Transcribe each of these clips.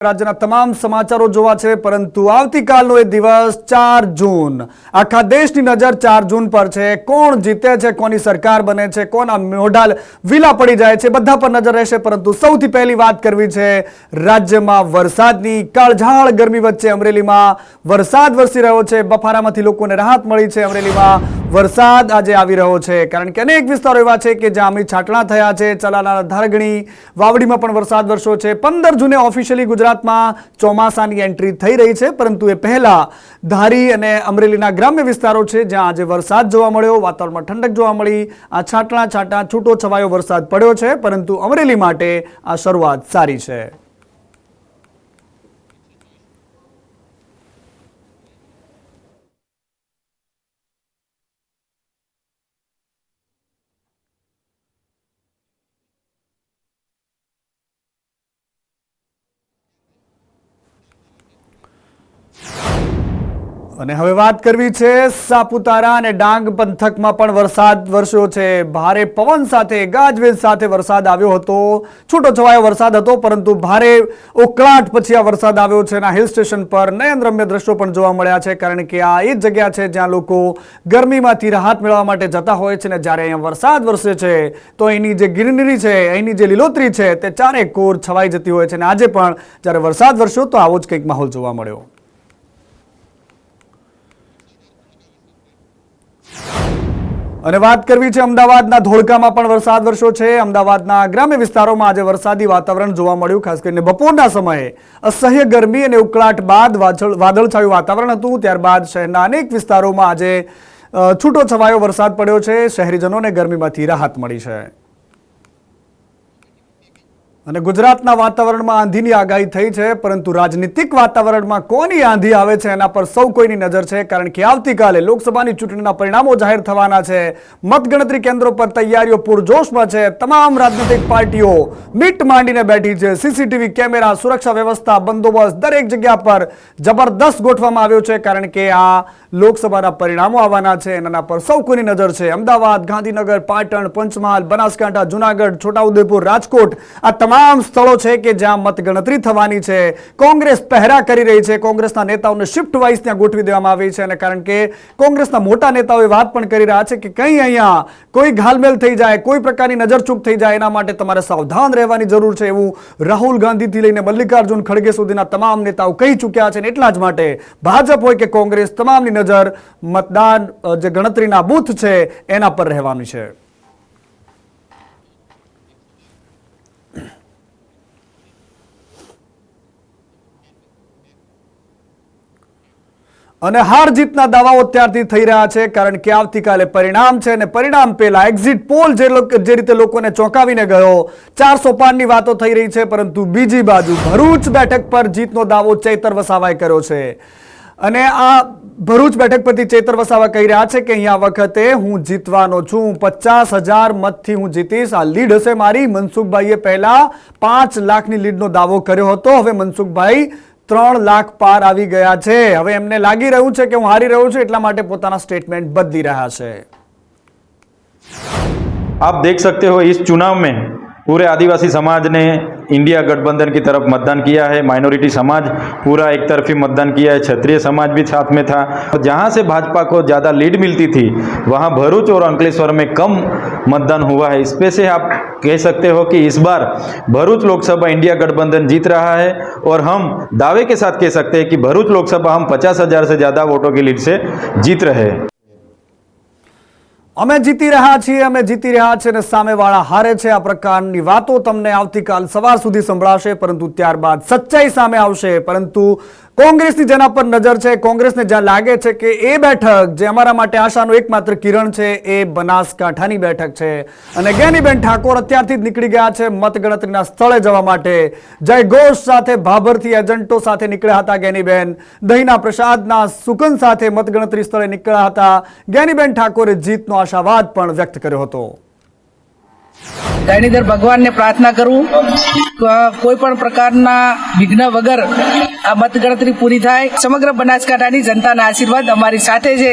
રાજ્યના તમામ સમાચારો જોવા છે, પરંતુ આવતીકાલનો એ દિવસ 4 જૂન આખા દેશની નજર 4 જૂન પર છે। કોણ જીતે છે, કોની સરકાર બને છે, કોના મોઢા વિલા પડી જાય છે, બધા પર નજર રહેશે। પરંતુ સૌથી પહેલી વાત કરવી છે રાજ્યમાં વરસાદની। કાળઝાળ ગરમી વચ્ચે અમરેલીમાં વરસાદ વરસી રહ્યો છે। બફારામાંથી લોકોને રાહત મળી છે। અમરેલીમાં વરસાદ આજે આવી રહ્યો છે, કારણ કે અનેક વિસ્તારો એવા છે કે જ્યાં છાંટણા થયા છે। ચલાલા, ધારગણી, વાવડીમાં પણ વરસાદ વરસ્યો છે। 15 જૂને ઓફિશિયલી ગુજરાતમાં ચોમાસાની એન્ટ્રી થઈ રહી છે, પરંતુ એ પહેલા ધારી અને અમરેલીના ગ્રામ્ય વિસ્તારો છે જ્યાં આજે વરસાદ જોવા મળ્યો। વાતાવરણમાં ઠંડક જોવા મળી। આ છાંટા છૂટો છવાયો વરસાદ પડ્યો છે, પરંતુ અમરેલી માટે આ શરૂઆત સારી છે। અને હવે વાત કરવી છે સાપુતારા અને ડાંગ પંથકમાં પણ વરસાદ વરસ્યો છે। ભારે પવન સાથે ગાજવીજ સાથે વરસાદ આવ્યો હતો। છૂટો છવાયો વરસાદ હતો, પરંતુ ભારે ઉકળાટ પછી આ વરસાદ આવ્યો છે। અને હિલ સ્ટેશન પર નયનરમ્ય દ્રશ્યો પણ જોવા મળ્યા છે, કારણ કે આ એ જ જગ્યા છે જ્યાં લોકો ગરમીમાંથી રાહત મેળવવા માટે જતા હોય છે। અને જ્યારે અહીંયા વરસાદ વરસે છે તો અહીંની જે ગ્રીનરી છે, અહીંની જે લીલોતરી છે, તે ચારે કોર છવાઈ જતી હોય છે। અને આજે પણ જ્યારે વરસાદ વરસ્યો તો આવો જ કંઈક માહોલ જોવા મળ્યો। અને વાત કરવી છે અમદાવાદના ધોળકામાં પણ વરસાદ વરસ્યો છે। અમદાવાદના ગ્રામ્ય વિસ્તારોમાં આજે વરસાદી વાતાવરણ જોવા મળ્યું। ખાસ કરીને બપોરના સમયે અસહ્ય ગરમી અને ઉકળાટ બાદ વાદળછાયું વાતાવરણ હતું। ત્યારબાદ શહેરના અનેક વિસ્તારોમાં આજે છૂટો છવાયો વરસાદ પડ્યો છે। શહેરીજનોને ગરમીમાંથી રાહત મળી છે। અને ગુજરાતના વાતાવરણમાં આંધીની આગાહી થઈ છે, પરંતુ રાજનીતિક વાતાવરણમાં કોની આંધી આવે છે એના પર સૌ કોઈની નજર છે, કારણ કે આવતીકાલે લોકસભાની ચૂંટણીના પરિણામો જાહેર થવાના છે। મતગણતરી કેન્દ્રો પર તૈયારીઓ પૂરજોશમાં છે। તમામ રાજનીતિક પાર્ટીઓ મીટ માંડીને બેઠી છે। સીસીટીવી કેમેરા, સુરક્ષા વ્યવસ્થા, બંદોબસ્ત દરેક જગ્યા પર જબરદસ્ત ગોઠવવામાં આવ્યો છે, કારણ કે આ લોકસભાના પરિણામો આવવાના છે। એના પર સૌ કોઈની નજર છે। અમદાવાદ, ગાંધીનગર, પાટણ, પંચમહાલ, બનાસકાંઠા, જુનાગઢ, છોટાઉદેપુર, રાજકોટ આ તમામ સ્થળો છે કે જ્યાં મતગણતરી થવાની છે। કોંગ્રેસ પહેરા કરી રહી છે। કોંગ્રેસના નેતાઓને શિફ્ટ વાઇઝ ત્યાં ગોઠવી દેવામાં આવી છે, અને કારણ કે કોંગ્રેસના મોટા નેતાઓ એ વાત પણ કરી રહ્યા છે કે કંઈ અહીંયા કોઈ ઘાલમેલ થઈ જાય, કોઈ પ્રકારની નજરચૂક થઈ જાય, એના માટે તમારે સાવધાન રહેવાની જરૂર છે, એવું રાહુલ ગાંધીથી લઈને મલ્લિકાર્જુન ખડગે સુધીના તમામ નેતાઓ કહી ચૂક્યા છે। એટલા જ માટે ભાજપ હોય કે કોંગ્રેસ, તમામની નજર મતદાન જે ગણતરીના બૂથ છે એના પર રહેવાની છે। અને હાર જીતના દાવાઓ ત્યારથી થઈ રહ્યા છે, કારણ કે આવતીકાલે પરિણામ છે, અને પરિણામ પહેલા એક્ઝિટ પોલ જે રીતે લોકોને ચોંકાવીને ગયો, 400 પારની વાતો થઈ રહી છે, પરંતુ બીજી બાજુ ભરૂચ બેઠક પર જીતનો દાવો ચૈતર વસાવાએ કર્યો છે। અને આ ભરૂચ બેઠક પરથી ચૈતર વસાવા કહી રહ્યા છે કે અહીંયા વખતે હું જીતવાનો છું। 50,000 મતથી હું જીતીશ। આ લીડ હશે મારી। મનસુખભાઈએ પહેલા 5 લાખની લીડનો દાવો કર્યો હતો। હવે મનસુખભાઈ 3 લાખ પાર આવી ગયા છે। હવે એમને લાગી રહ્યું છે કે હું હારી રહ્યો છું, એટલા માટે પોતાના સ્ટેટમેન્ટ બદલી રહ્યા છે। आप देख सकते हो इस चुनाव में पूरे आदिवासी समाज ने इंडिया गठबंधन की तरफ मतदान किया है। माइनॉरिटी समाज पूरा एक तरफी मतदान किया है। क्षत्रिय समाज भी साथ में था। जहां से भाजपा को ज़्यादा लीड मिलती थी वहां भरूच और अंकलेश्वर में कम मतदान हुआ है। इसपे से आप कह सकते हो कि इस बार भरूच लोकसभा इंडिया गठबंधन जीत रहा है, और हम दावे के साथ कह सकते हैं कि भरूच लोकसभा हम 50,000 से ज़्यादा वोटों की लीड से जीत रहे हैं। અમે જીતી રહ્યા છીએ, અમે જીતી રહ્યા છે અને સામેવાળા હારે છે, આ પ્રકારની વાતો તમને આવતીકાલ સવાર સુધી સંભળાશે, પરંતુ ત્યારબાદ સચ્ચાઈ સામે આવશે। પરંતુ કોંગ્રેસની જેના પર નજર છે, કોંગ્રેસને જ્યાં લાગે છે કે એ બેઠક જે અમારા માટે આશાનું એકમાત્ર કિરણ છે, એ બનાસકાંઠાની બેઠક છે। અને જ્ઞાનીબેન ઠાકોર અત્યારથી જ નીકળી ગયા છે મતગણતરીના સ્થળે જવા માટે। જય ઘોષ સાથે ભાભરથી એજન્ટો સાથે નીકળ્યા હતા જ્ઞાનીબેન। દહીંના પ્રસાદના સુકન સાથે મતગણતરી સ્થળે નીકળ્યા હતા। જ્ઞાનીબેન ઠાકોરે જીતનો આશાવાદ પણ વ્યક્ત કર્યો હતો। ધરણીધર ભગવાનને પ્રાર્થના કરું કોઈ પણ પ્રકારના વિઘ્ન વગર આ મતગણતરી પૂરી થાય। સમગ્ર બનાસકાંઠાની જનતાના આશીર્વાદ અમારી સાથે છે।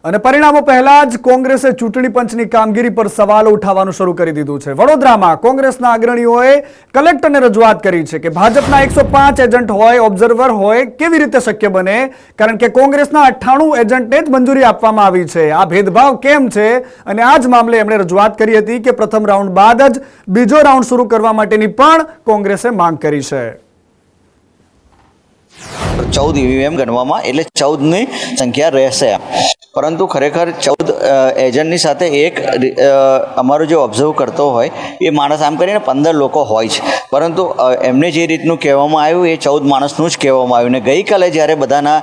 અને પરિણામો પહેલા જ કોંગ્રેસે ચૂંટણી પંચની કામગીરી પર સવાલો ઉઠાવવાનું શરૂ કરી દીધું છે. વડોદરામાં કોંગ્રેસના અગ્રણીઓએ કલેક્ટરને રજૂઆત કરી છે કે ભાજપના 105 એજન્ટ હોય, ઓબ્ઝર્વર હોય, કેવી રીતે શક્ય બને? કારણ કે કોંગ્રેસના 98 એજન્ટને જ મંજૂરી આપવામાં આવી છે. આ ભેદભાવ કેમ છે? અને આ જ મામલે એમણે રજૂઆત કરી હતી કે પ્રથમ રાઉન્ડ બાદ જ બીજો રાઉન્ડ શરૂ કરવા માટેની પણ કોંગ્રેસે માંગ કરી છે. 14 ઈવીએમ ગણવામાં એટલે 14ની સંખ્યા રહેશે, પરંતુ ખરેખર 14 એજન્ટની સાથે એક અમારો જે ઓબ્ઝર્વ કરતો હોય એ માણસ, આમ કરીને 15 લોકો હોય છે, પરંતુ એમને જે રીતનું કહેવામાં આવ્યું એ 14 માણસનું જ કહેવામાં આવ્યું. ને ગઈકાલે જ્યારે બધાના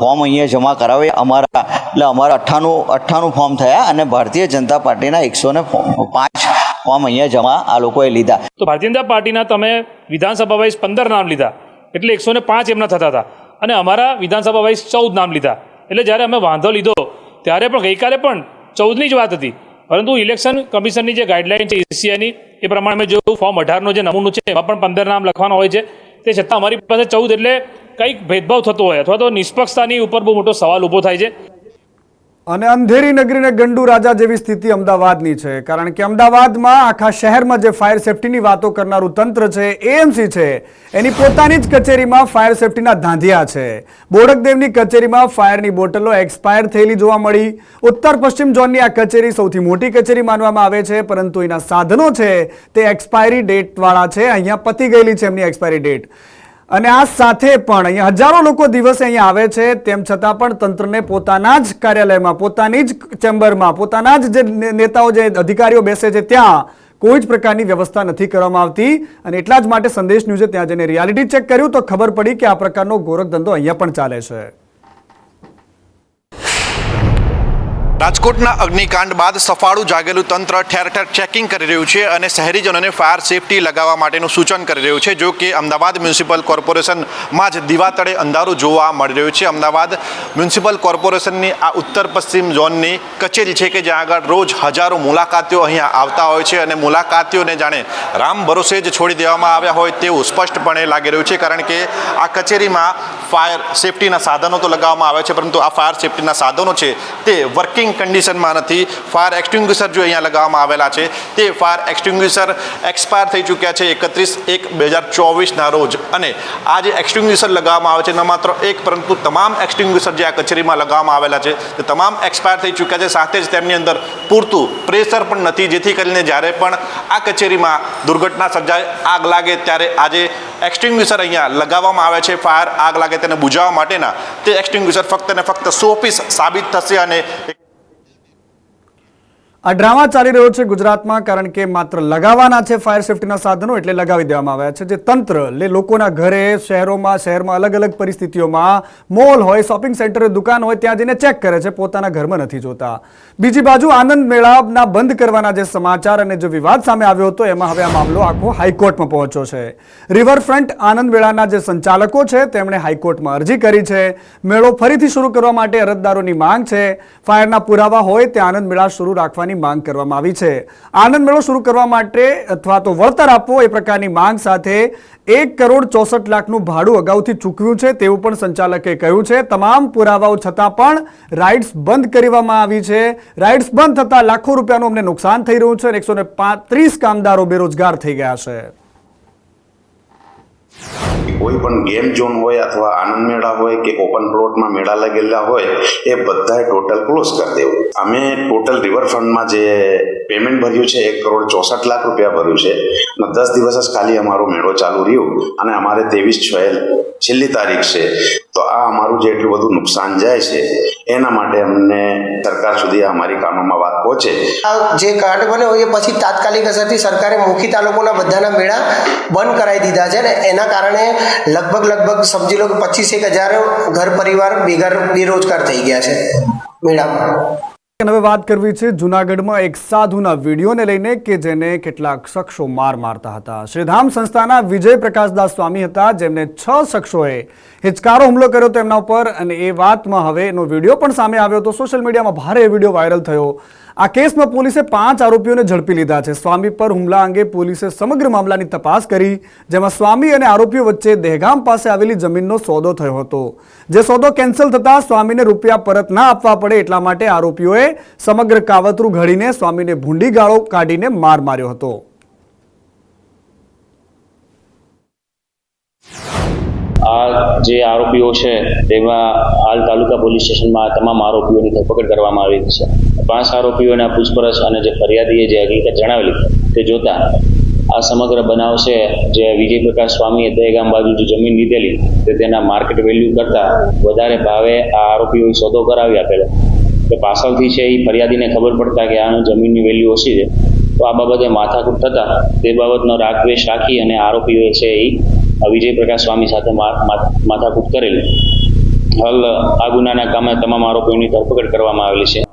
ફોર્મ અહીંયા જમા કરાવે અમારા 98 ફોર્મ થયા અને ભારતીય જનતા પાર્ટીના 105 ફોર્મ અહીંયા જમા આ લોકોએ લીધા. તો ભારતીય જનતા પાર્ટીના તમે વિધાનસભા વાઇઝ 15 નામ લીધા એટલે 105 એમના થતા હતા, અને અમારા વિધાનસભા વાઇઝ 14 નામ લીધા. એટલે જ્યારે અમે વાંધો લીધો ત્યારે પણ ગઈકાલે પણ 14ની જ વાત હતી, પરંતુ ઇલેક્શન કમિશનની જે ગાઈડલાઇન છે ECIની એ પ્રમાણે અમે જોયું ફોર્મ 18નો જે નમૂનો છે એમાં પણ 15 નામ લખવાના હોય છે. તે છતાં અમારી પાસે 14, એટલે કંઈક ભેદભાવ થતો હોય અથવા તો નિષ્પક્ષતાની ઉપર બહુ મોટો સવાલ ઊભો થાય છે. અને અંધેરી નગરીને ગંડુ રાજા જેવી સ્થિતિ અમદાવાદની છે. કારણ કે અમદાવાદમાં આખા શહેરમાં જે ફાયર સેફટીની વાતો કરનારું તંત્ર છે, AMC છે, એની પોતાની જ કચેરીમાં ફાયર સેફટીના ધાંધિયા છે. બોડકદેવની કચેરીમાં ફાયરની બોટલો એક્સપાયર થયેલી જોવા મળી. ઉત્તર પશ્ચિમ ઝોનની આ કચેરી સૌથી મોટી કચેરી માનવામાં આવે છે, પરંતુ એના સાધનો છે તે એક્સપાયરી ડેટવાળા છે. અહીંયા પતી ગયેલી છે એમની એક્સપાયરી ડેટ. અને આ સાથે પણ અહીંયા હજારો લોકો દિવસે અહીંયા આવે છે, તેમ છતાં પણ તંત્રને પોતાના જ કાર્યાલયમાં, પોતાની જ ચેમ્બરમાં, પોતાના જ જે નેતાઓ, જે અધિકારીઓ બેસે છે ત્યાં કોઈ જ પ્રકારની વ્યવસ્થા નથી કરવામાં આવતી. અને એટલા જ માટે સંદેશ ન્યૂઝે ત્યાં જઈને રિયાલિટી ચેક કર્યું તો ખબર પડી કે આ પ્રકારનો ગોરખ ધંધો અહીંયા પણ ચાલે છે. રાજકોટના અગ્નિકાંડ બાદ સફાળું જાગેલું તંત્ર ઠેર ઠેર ચેકિંગ કરી રહ્યું છે અને શહેરીજનોને ફાયર સેફટી લગાવવા માટેનું સૂચન કરી રહ્યું છે. જો કે અમદાવાદ મ્યુનિસિપલ કોર્પોરેશનમાં જ દિવાતળે અંધારું જોવા મળી રહ્યું છે. અમદાવાદ મ્યુનિસિપલ કોર્પોરેશનની આ ઉત્તર પશ્ચિમ ઝોનની કચેરી છે કે જ્યાં આગળ રોજ હજારો મુલાકાતીઓ અહીંયા આવતા હોય છે અને મુલાકાતીઓને જાણે રામ ભરોસે જ છોડી દેવામાં આવ્યા હોય તેવું સ્પષ્ટપણે લાગી રહ્યું છે. કારણ કે આ કચેરીમાં ફાયર સેફટીના સાધનો તો લગાવવામાં આવે છે, પરંતુ આ ફાયર સેફટીના સાધનો છે તે વર્કિંગ કન્ડિશનમાં નથી. ફાયર એક્સટિંગ્વિશર જો અહીંયા લગાવવામાં આવેલા છે તે ફાયર એક્સટિંગ્વિશર એક્સપાયર થઈ ચૂક્યા છે 31/1/2024ના રોજ. અને આ જે એક્સટિંગ્વિશર લગાવવામાં આવે છે ન માત્ર એક, પરંતુ તમામ એક્સટિંગ્વિશર જે આ કચેરીમાં લગાવવામાં આવેલા છે તે તમામ એક્સપાયર થઈ ચૂક્યા છે. સાથે જ તેમની અંદર પૂરતું પ્રેશર પણ નથી, જેથી કરીને જ્યારે પણ આ કચેરીમાં દુર્ઘટના સર્જાય, આગ લાગે, ત્યારે આજે એક્સટિંગ્વિશર અહીંયા લગાવવામાં આવે છે ફાયર આગ લાગે તેને બુઝાવવા માટેના. તે એક્સટિંગ્વિશર ફક્ત ને ફક્ત 100 પીસ સાબિત થશે. અને આ ડ્રામા ચાલી રહ્યો છે ગુજરાતમાં, કારણ કે માત્ર લગાવવાના છે ફાયર સેફટીના સાધનો એટલે લગાવી દેવામાં આવ્યા છે. જે તંત્ર લોકોના ઘરે, શહેરમાં અલગ અલગ પરિસ્થિતિઓમાં, મોલ હોય, શોપિંગ સેન્ટર, દુકાન હોય, ત્યાં જઈને ચેક કરે છે, પોતાના ઘરમાં નથી જોતા. બીજી બાજુ આનંદ મેળાના બંધ કરવાના જે સમાચાર અને જે વિવાદ સામે આવ્યો હતો એમાં હવે આ મામલો આખો હાઈકોર્ટમાં પહોંચ્યો છે. રિવરફ્રન્ટ આનંદ મેળાના જે સંચાલકો છે તેમણે હાઈકોર્ટમાં અરજી કરી છે. મેળો ફરીથી શરૂ કરવા માટે અરજદારોની માંગ છે. ફાયરના પુરાવા હોય તે આનંદ મેળા શરૂ રાખવાની માંગ કરવામાં આવી છે. આનંદ મેળો શરૂ કરવા માટે અથવા તો વળતર આપવો એ પ્રકારની માંગ સાથે 1,64,00,000નું ભાડું અગાઉથી ચૂકવ્યું છે તેવું પણ સંચાલકે કહ્યું છે. તમામ પુરાવાઓ છતાં પણ રાઇડ્સ બંધ કરવામાં આવી છે. રાઇડ્સ બંધ થતા લાખો રૂપિયાનું અમને નુકસાન થઈ રહ્યું છે અને 135 કામદારો બેરોજગાર થઈ ગયા છે. કોઈ પણ ગેમ ઝોન હોય અથવા આનંદ મેળા હોય કે ઓપન પ્લોટમાં મેળા લાગેલા હોય એ બધાએ ટોટલ ક્લોઝ કરી દેવું. અમે ટોટલ રિવરફ્રન્ટમાં જે પેમેન્ટ ભર્યું છે 1,64,00,000 રૂપિયા ભર્યું છે અને 10 દિવસ જ ખાલી અમારો મેળો ચાલુ રહ્યું અને અમારે 23/6 છેલ્લી તારીખ છે. તો આ અમારું જે એટલું બધું નુકસાન જાય છે એના માટે અમને સરકાર સુધી અમારી કામોમાં વાત પહોંચે. જે કાર્ડ બન્યો એ પછી તાત્કાલિક અસરથી સરકારે મુખી તાલુકોના બધાના મેળા બંધ કરાવી દીધા છે ને એના કારણે લગભગ સમજી લો કે 25,000 ઘર પરિવાર બેરોજગાર થઈ ગયા છે મેળામાં. હવે વાત કરવી છે જૂનાગઢમાં એક સાધુના વિડીયોને લઈને કે જેને કેટલાક શખ્સો મારતા હતા. શ્રીધામ સંસ્થાના વિજય પ્રકાશદાસ સ્વામી હતા, જેમને 6 શખ્સોએ હિચકારો હુમલો કર્યો તેમના ઉપર. અને એ વાતમાં હવે એનો વિડીયો પણ સામે આવ્યો હતો. સોશિયલ મીડિયામાં ભારે વિડીયો વાયરલ થયો. આ કેસમાં પોલીસે 5 આરોપીઓને ઝડપી લીધા છે. સ્વામી પર હુમલા અંગે પોલીસે સમગ્ર મામલાની તપાસ કરી, જેમાં સ્વામી અને આરોપીઓ વચ્ચે દહેગામ પાસે આવેલી જમીનનો સોદો થયો હતો. જે સોદો કેન્સલ થતાં સ્વામીને રૂપિયા પરત ના આપવા પડે એટલા માટે આરોપીઓએ સમગ્ર કાવતરું ઘડીને સ્વામીને ભૂંડી ગાળો કાઢીને માર માર્યો હતો. આ જે આરોપીઓ છે તેમાં હાલ તાલુકા પોલીસ સ્ટેશનમાં તમામ આરોપીઓની ધરપકડ કરવામાં આવી છે. 5 આરોપીઓના પૂછપરછ અને જે ફરિયાદીએ જે હકીકત જણાવેલી તે જોતા આ સમગ્ર બનાવ છે જે વિજય પ્રકાશ સ્વામીએ દહેગામ બાજુ જે જમીન લીધેલી તે તેના માર્કેટ વેલ્યુ કરતાં વધારે ભાવે આ આરોપીઓએ સોદો કરાવી આપેલો. કે પાછળથી છે એ ફરિયાદીને ખબર પડતા કે આનું જમીનની વેલ્યુ ઓછી છે, તો આ બાબતે માથાકૂટ થતા તે બાબતનો રાગદ્વેષ રાખી અને આરોપીઓએ છે એ વિજય પ્રકાશ સ્વામી સાથે માથાકૂટ કરેલી. હાલ આ ગુનાના કામે તમામ આરોપીઓની ધરપકડ કરવામાં આવેલી છે.